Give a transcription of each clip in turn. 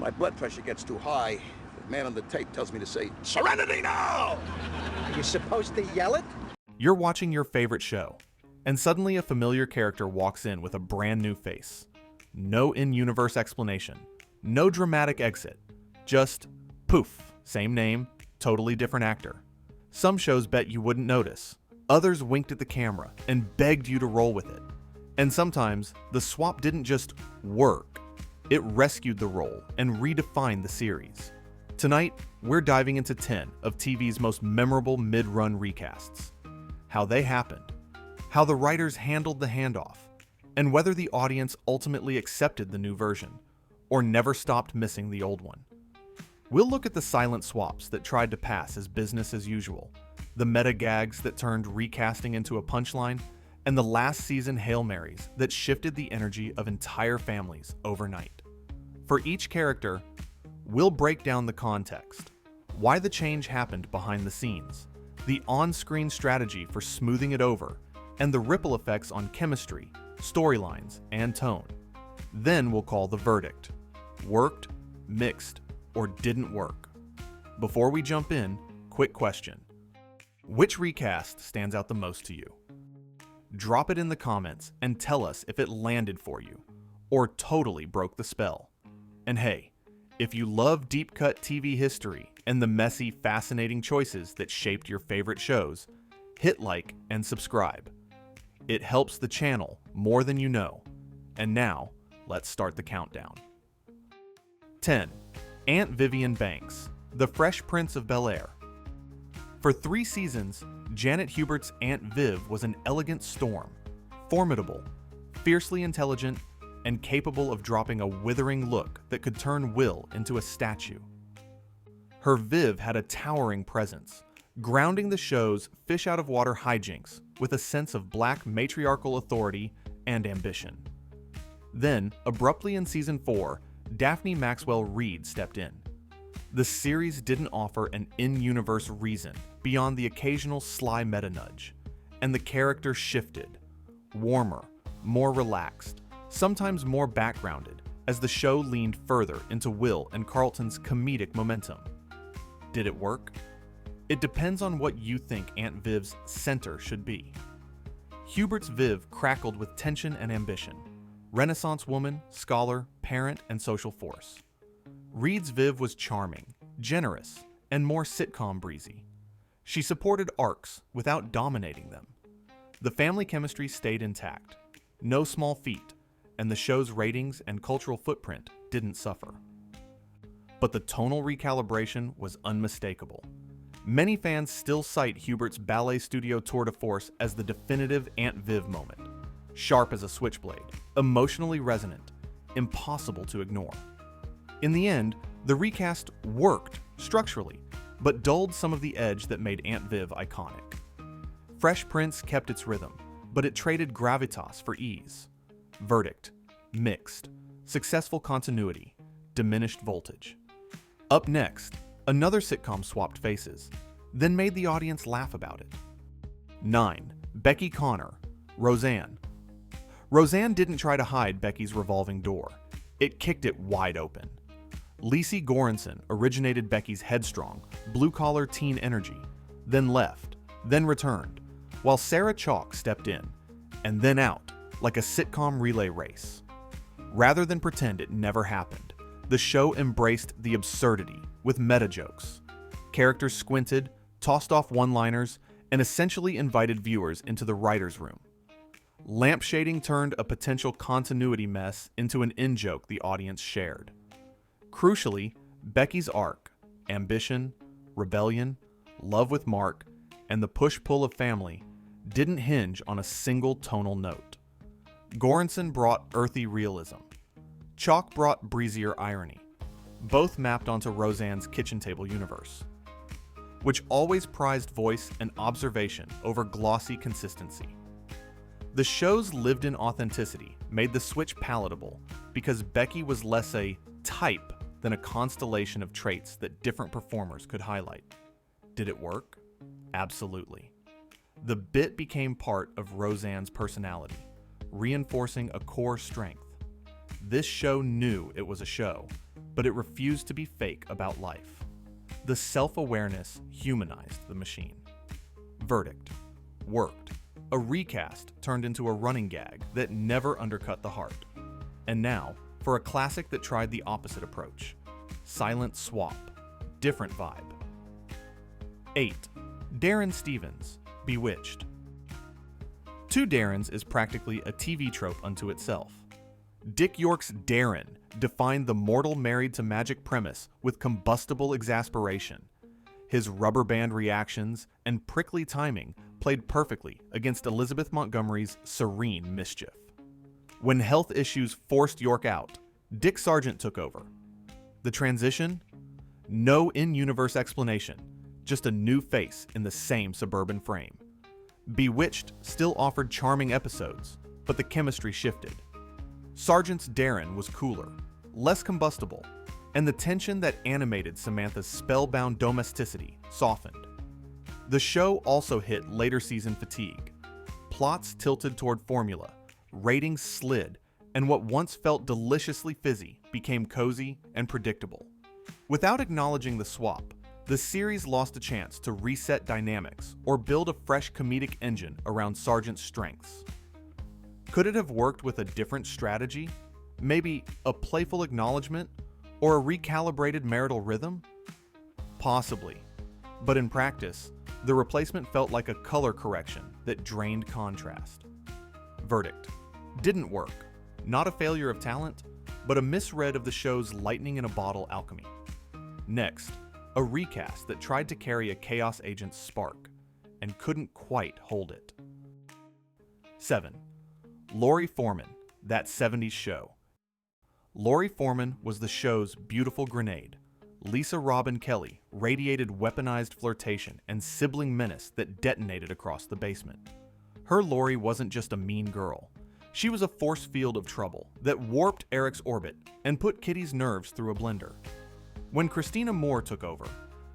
my blood pressure gets too high, the man on the tape tells me to say, "Serenity now!" Are you supposed to yell it? You're watching your favorite show, and suddenly a familiar character walks in with a brand new face. No in-universe explanation, no dramatic exit, just poof, same name, totally different actor. Some shows bet you wouldn't notice, others winked at the camera and begged you to roll with it. And sometimes, the swap didn't just work, it rescued the role and redefined the series. Tonight, we're diving into 10 of TV's most memorable mid-run recasts. How they happened, how the writers handled the handoff, and whether the audience ultimately accepted the new version, or never stopped missing the old one. We'll look at the silent swaps that tried to pass as business as usual, the meta gags that turned recasting into a punchline, and the last season Hail Marys that shifted the energy of entire families overnight. For each character, we'll break down the context, why the change happened behind the scenes, the on-screen strategy for smoothing it over, and the ripple effects on chemistry, storylines, and tone. Then we'll call the verdict. Worked, mixed, or didn't work. Before we jump in, quick question. Which recast stands out the most to you? Drop it in the comments and tell us if it landed for you, or totally broke the spell. And hey, if you love deep-cut TV history and the messy, fascinating choices that shaped your favorite shows, hit like and subscribe. It helps the channel more than you know. And now, let's start the countdown. 10. Aunt Vivian Banks, the Fresh Prince of Bel-Air. For 3 seasons, Janet Hubert's Aunt Viv was an elegant storm, formidable, fiercely intelligent, and capable of dropping a withering look that could turn Will into a statue. Her Viv had a towering presence, grounding the show's fish-out-of-water hijinks with a sense of black matriarchal authority and ambition. Then, abruptly in Season 4, Daphne Maxwell Reid stepped in. The series didn't offer an in-universe reason beyond the occasional sly meta-nudge, and the character shifted, warmer, more relaxed, sometimes more backgrounded, as the show leaned further into Will and Carlton's comedic momentum. Did it work? It depends on what you think Aunt Viv's center should be. Hubert's Viv crackled with tension and ambition. Renaissance woman, scholar, parent, and social force. Reid's Viv was charming, generous, and more sitcom breezy. She supported arcs without dominating them. The family chemistry stayed intact. No small feat, and the show's ratings and cultural footprint didn't suffer. But the tonal recalibration was unmistakable. Many fans still cite Hubert's ballet studio tour de force as the definitive Aunt Viv moment. Sharp as a switchblade, emotionally resonant, impossible to ignore. In the end, the recast worked structurally, but dulled some of the edge that made Aunt Viv iconic. Fresh Prince kept its rhythm, but it traded gravitas for ease. Verdict, mixed, successful continuity, diminished voltage. Up next, another sitcom swapped faces, then made the audience laugh about it. 9. Becky Connor, Roseanne. Roseanne didn't try to hide Becky's revolving door. It kicked it wide open. Lacey Goranson originated Becky's headstrong, blue-collar teen energy, then left, then returned, while Sarah Chalk stepped in, and then out, like a sitcom relay race. Rather than pretend it never happened, the show embraced the absurdity with meta-jokes. Characters squinted, tossed off one-liners, and essentially invited viewers into the writer's room. Lampshading turned a potential continuity mess into an in-joke the audience shared. Crucially, Becky's arc, ambition, rebellion, love with Mark, and the push-pull of family didn't hinge on a single tonal note. Goranson brought earthy realism. Chalk brought breezier irony. Both mapped onto Roseanne's kitchen table universe, which always prized voice and observation over glossy consistency. The show's lived-in authenticity made the switch palatable because Becky was less a type than a constellation of traits that different performers could highlight. Did it work? Absolutely. The bit became part of Roseanne's personality, reinforcing a core strength. This show knew it was a show, but it refused to be fake about life. The self-awareness humanized the machine. Verdict: worked. A recast turned into a running gag that never undercut the heart. And now, for a classic that tried the opposite approach. Silent swap. Different vibe. 8. Darrin Stevens, Bewitched. Two Darrins is practically a TV trope unto itself. Dick York's Darrin defined the mortal married to magic premise with combustible exasperation. His rubber band reactions and prickly timing played perfectly against Elizabeth Montgomery's serene mischief. When health issues forced York out, Dick Sargent took over. The transition? No in-universe explanation, just a new face in the same suburban frame. Bewitched still offered charming episodes, but the chemistry shifted. Sargent's Darrin was cooler, less combustible, and the tension that animated Samantha's spellbound domesticity softened. The show also hit later season fatigue. Plots tilted toward formula, ratings slid, and what once felt deliciously fizzy became cozy and predictable. Without acknowledging the swap, the series lost a chance to reset dynamics or build a fresh comedic engine around Sargent's strengths. Could it have worked with a different strategy? Maybe a playful acknowledgement or a recalibrated marital rhythm? Possibly. But in practice, the replacement felt like a color correction that drained contrast. Verdict: didn't work. Not a failure of talent, but a misread of the show's lightning-in-a-bottle alchemy. Next, a recast that tried to carry a Chaos Agent's spark, and couldn't quite hold it. 7. Laurie Forman, That 70s Show. Laurie Forman was the show's beautiful grenade. Lisa Robin Kelly radiated weaponized flirtation and sibling menace that detonated across the basement. Her Laurie wasn't just a mean girl. She was a force field of trouble that warped Eric's orbit and put Kitty's nerves through a blender. When Christina Moore took over,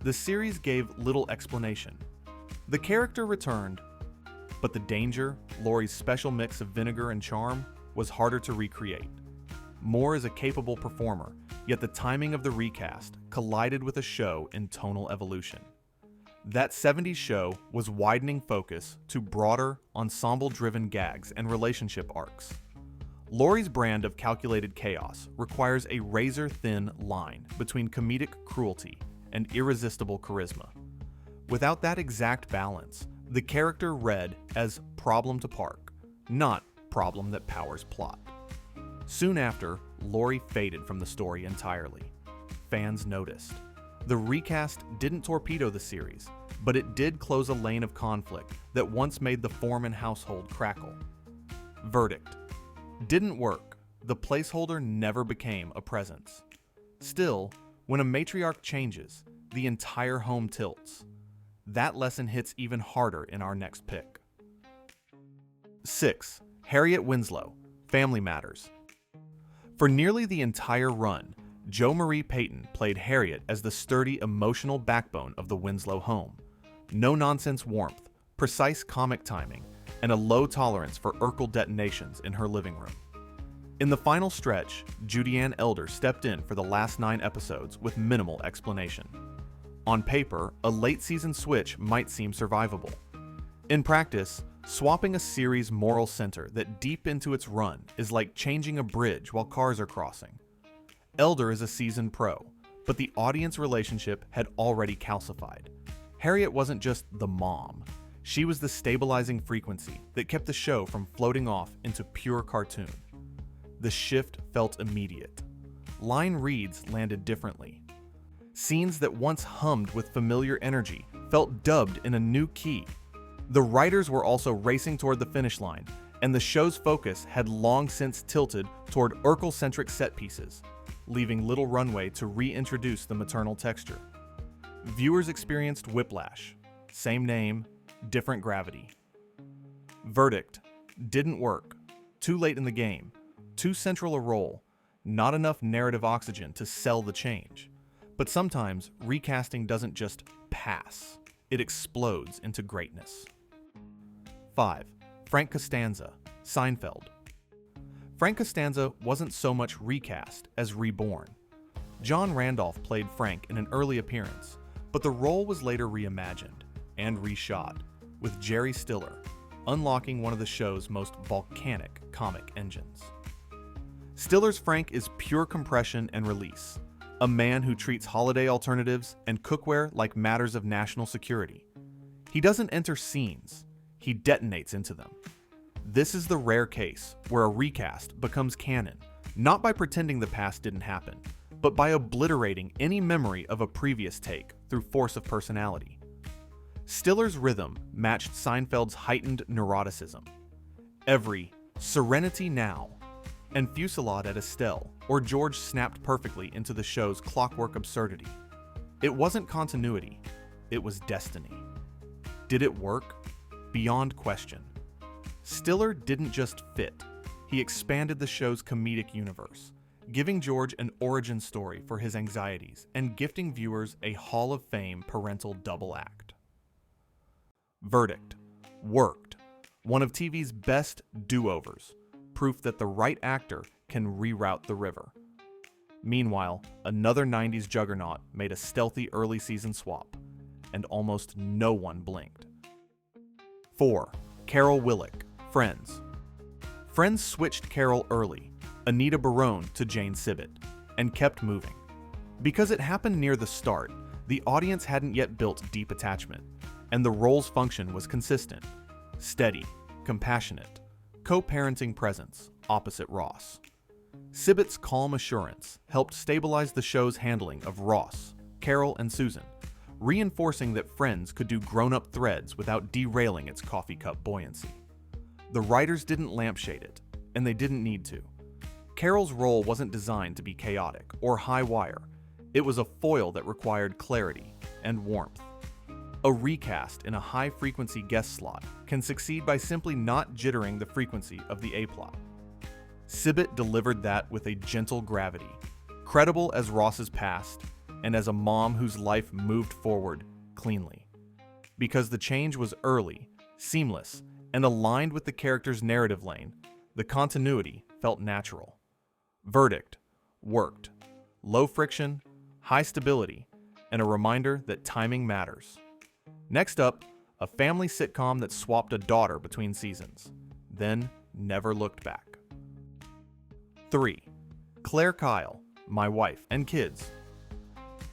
the series gave little explanation. The character returned, but the danger, Laurie's special mix of vinegar and charm, was harder to recreate. Moore is a capable performer, yet the timing of the recast collided with a show in tonal evolution. That 70s Show was widening focus to broader, ensemble-driven gags and relationship arcs. Laurie's brand of calculated chaos requires a razor-thin line between comedic cruelty and irresistible charisma. Without that exact balance, the character read as problem to park, not problem that powers plot. Soon after, Laurie faded from the story entirely. Fans noticed. The recast didn't torpedo the series, but it did close a lane of conflict that once made the Forman household crackle. Verdict: didn't work. The placeholder never became a presence. Still, when a matriarch changes, the entire home tilts. That lesson hits even harder in our next pick. 6. Harriette Winslow, Family Matters. For nearly the entire run, Jo Marie Payton played Harriette as the sturdy emotional backbone of the Winslow home. No-nonsense warmth, precise comic timing, and a low tolerance for Urkel detonations in her living room. In the final stretch, Judy-Ann Elder stepped in for the last 9 episodes with minimal explanation. On paper, a late-season switch might seem survivable. In practice, swapping a series' moral center that deep into its run is like changing a bridge while cars are crossing. Elder is a seasoned pro, but the audience relationship had already calcified. Harriette wasn't just the mom. She was the stabilizing frequency that kept the show from floating off into pure cartoon. The shift felt immediate. Line reads landed differently. Scenes that once hummed with familiar energy felt dubbed in a new key. The writers were also racing toward the finish line, and the show's focus had long since tilted toward Urkel-centric set pieces, leaving little runway to reintroduce the maternal texture. Viewers experienced whiplash. Same name, different gravity. Verdict: didn't work. Too late in the game. Too central a role. Not enough narrative oxygen to sell the change. But sometimes, recasting doesn't just pass. It explodes into greatness. 5. Frank Costanza, Seinfeld. Frank Costanza wasn't so much recast as reborn. John Randolph played Frank in an early appearance, but the role was later reimagined and reshot, with Jerry Stiller unlocking one of the show's most volcanic comic engines. Stiller's Frank is pure compression and release, a man who treats holiday alternatives and cookware like matters of national security. He doesn't enter scenes, he detonates into them. This is the rare case where a recast becomes canon, not by pretending the past didn't happen, but by obliterating any memory of a previous take through force of personality. Stiller's rhythm matched Seinfeld's heightened neuroticism. Every "Serenity now" and "Fusillade at Estelle" or George snapped perfectly into the show's clockwork absurdity. It wasn't continuity, it was destiny. Did it work? Beyond question. Stiller didn't just fit, he expanded the show's comedic universe, giving George an origin story for his anxieties and gifting viewers a Hall of Fame parental double act. Verdict. Worked. One of TV's best do-overs, proof that the right actor can reroute the river. Meanwhile, another 90s juggernaut made a stealthy early season swap, and almost no one blinked. 4. Carol Willick, Friends. Friends switched Carol early, Anita Barone to Jane Sibbett, and kept moving. Because it happened near the start, the audience hadn't yet built deep attachment, and the role's function was consistent, steady, compassionate, co-parenting presence opposite Ross. Sibbett's calm assurance helped stabilize the show's handling of Ross, Carol, and Susan, reinforcing that Friends could do grown-up threads without derailing its coffee cup buoyancy. The writers didn't lampshade it, and they didn't need to. Carol's role wasn't designed to be chaotic or high wire. It was a foil that required clarity and warmth. A recast in a high-frequency guest slot can succeed by simply not jittering the frequency of the A-plot. Sibbett delivered that with a gentle gravity, credible as Ross's past, and as a mom whose life moved forward cleanly. Because the change was early, seamless, and aligned with the character's narrative lane, the continuity felt natural. Verdict. Worked. Low friction, high stability, and a reminder that timing matters. Next up, a family sitcom that swapped a daughter between seasons, then never looked back. 3. Clare Kyle, My Wife and Kids.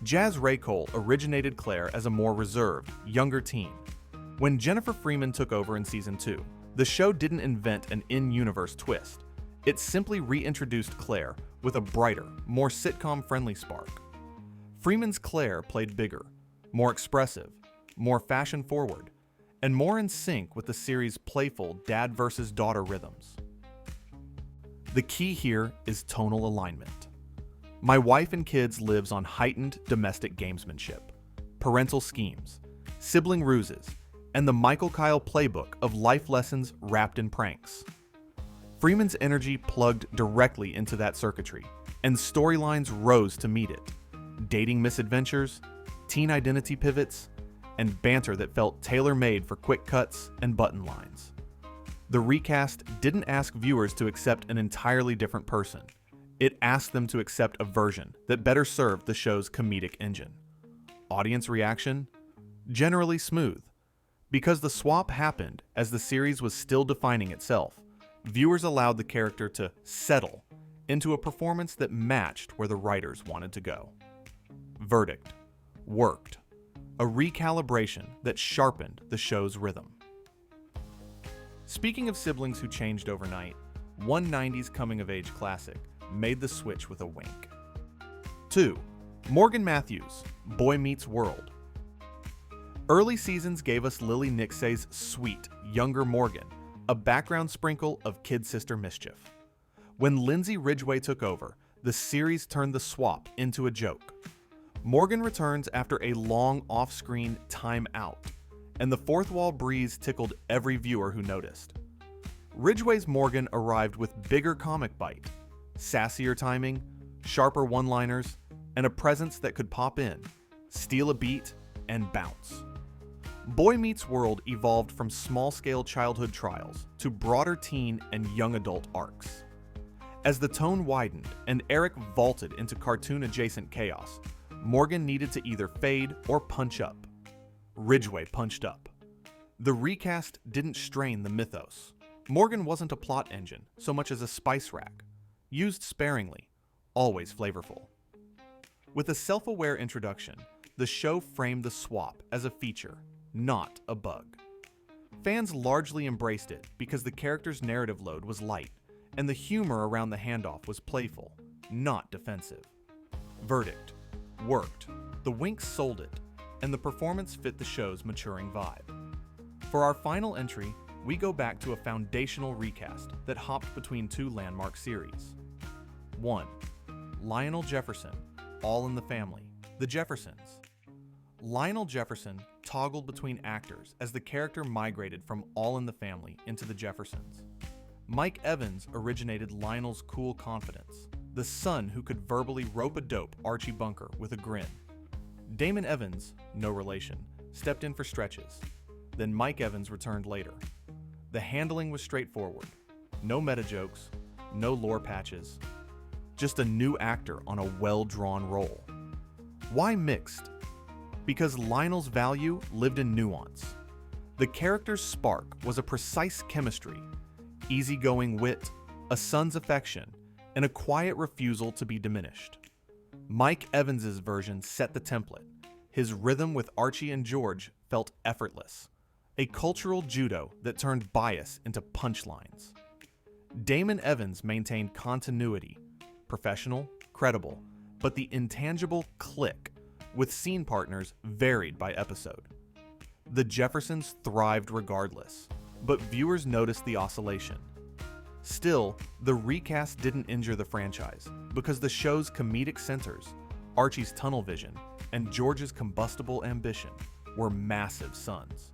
Jazz Raycole originated Clare as a more reserved, younger teen. When Jennifer Freeman took over in Season 2, the show didn't invent an in-universe twist. It simply reintroduced Clare with a brighter, more sitcom-friendly spark. Freeman's Clare played bigger, more expressive, more fashion-forward, and more in sync with the series' playful dad versus daughter rhythms. The key here is tonal alignment. My Wife and Kids lives on heightened domestic gamesmanship, parental schemes, sibling ruses, and the Michael Kyle playbook of life lessons wrapped in pranks. Freeman's energy plugged directly into that circuitry, and storylines rose to meet it. Dating misadventures, teen identity pivots, and banter that felt tailor-made for quick cuts and button lines. The recast didn't ask viewers to accept an entirely different person. It asked them to accept a version that better served the show's comedic engine. Audience reaction? Generally smooth. Because the swap happened as the series was still defining itself, viewers allowed the character to settle into a performance that matched where the writers wanted to go. Verdict. Worked. A recalibration that sharpened the show's rhythm. Speaking of siblings who changed overnight, one 90s coming-of-age classic made the switch with a wink. 2. Morgan Matthews, Boy Meets World. Early seasons gave us Lily Nixay's sweet, younger Morgan, a background sprinkle of kid sister mischief. When Lindsay Ridgway took over, the series turned the swap into a joke. Morgan returns after a long off-screen time out, and the fourth wall breeze tickled every viewer who noticed. Ridgway's Morgan arrived with bigger comic bite, sassier timing, sharper one-liners, and a presence that could pop in, steal a beat, and bounce. Boy Meets World evolved from small-scale childhood trials to broader teen and young adult arcs. As the tone widened and Eric vaulted into cartoon-adjacent chaos, Morgan needed to either fade or punch up. Ridgway punched up. The recast didn't strain the mythos. Morgan wasn't a plot engine so much as a spice rack, used sparingly, always flavorful. With a self-aware introduction, the show framed the swap as a feature, not a bug. Fans largely embraced it because the character's narrative load was light, and the humor around the handoff was playful, not defensive. Verdict: worked. The Winks sold it, and the performance fit the show's maturing vibe. For our final entry, we go back to a foundational recast that hopped between two landmark series. 1. Lionel Jefferson, All in the Family, The Jeffersons. Lionel Jefferson toggled between actors as the character migrated from All in the Family into The Jeffersons. Mike Evans originated Lionel's cool confidence, the son who could verbally rope a dope Archie Bunker with a grin. Damon Evans, no relation, stepped in for stretches. Then Mike Evans returned later. The handling was straightforward. No meta jokes, no lore patches. Just a new actor on a well-drawn role. Why mixed? Because Lionel's value lived in nuance. The character's spark was a precise chemistry, easygoing wit, a son's affection, and a quiet refusal to be diminished. Mike Evans's version set the template. His rhythm with Archie and George felt effortless, a cultural judo that turned bias into punchlines. Damon Evans maintained continuity, professional, credible, but the intangible click, with scene partners varied by episode. The Jeffersons thrived regardless, but viewers noticed the oscillation. Still, the recast didn't injure the franchise, because the show's comedic centers, Archie's tunnel vision, and George's combustible ambition, were massive suns.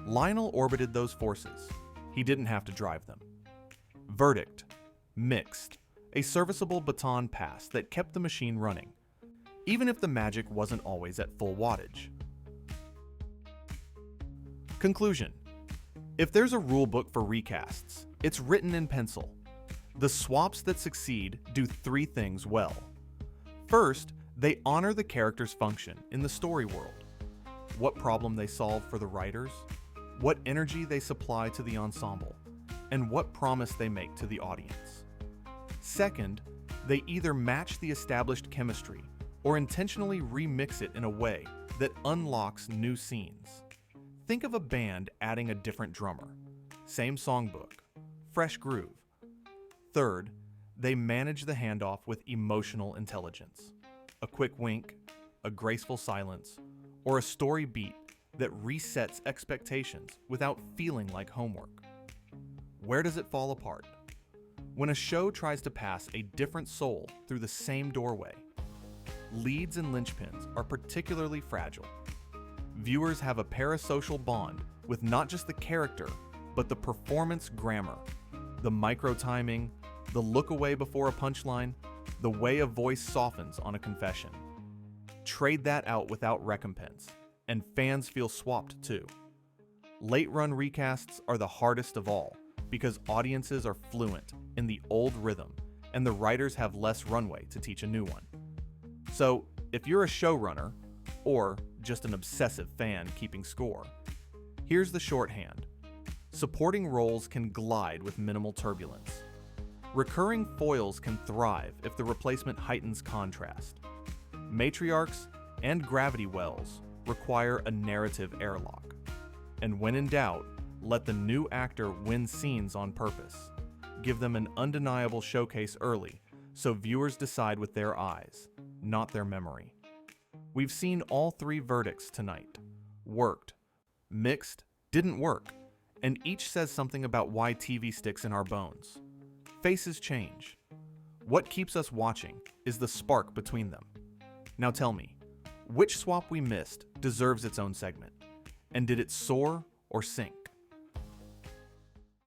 Lionel orbited those forces. He didn't have to drive them. Verdict: mixed. A serviceable baton pass that kept the machine running, even if the magic wasn't always at full wattage. Conclusion: if there's a rule book for recasts, it's written in pencil. The swaps that succeed do three things well. First, they honor the character's function in the story world. What problem they solve for the writers, what energy they supply to the ensemble, and what promise they make to the audience. Second, they either match the established chemistry or intentionally remix it in a way that unlocks new scenes. Think of a band adding a different drummer. Same songbook, fresh groove. Third, they manage the handoff with emotional intelligence. A quick wink, a graceful silence, or a story beat that resets expectations without feeling like homework. Where does it fall apart? When a show tries to pass a different soul through the same doorway. Leads and linchpins are particularly fragile. Viewers have a parasocial bond with not just the character, but the performance grammar, the micro-timing, the look away before a punchline, the way a voice softens on a confession. Trade that out without recompense, and fans feel swapped too. Late-run recasts are the hardest of all because audiences are fluent in the old rhythm and the writers have less runway to teach a new one. So, if you're a showrunner, or just an obsessive fan keeping score, here's the shorthand. Supporting roles can glide with minimal turbulence. Recurring foils can thrive if the replacement heightens contrast. Matriarchs and gravity wells require a narrative airlock. And when in doubt, let the new actor win scenes on purpose. Give them an undeniable showcase early, so viewers decide with their eyes, not their memory. We've seen all three verdicts tonight. Worked, mixed, didn't work, and each says something about why TV sticks in our bones. Faces change. What keeps us watching is the spark between them. Now tell me, which swap we missed deserves its own segment? And did it soar or sink?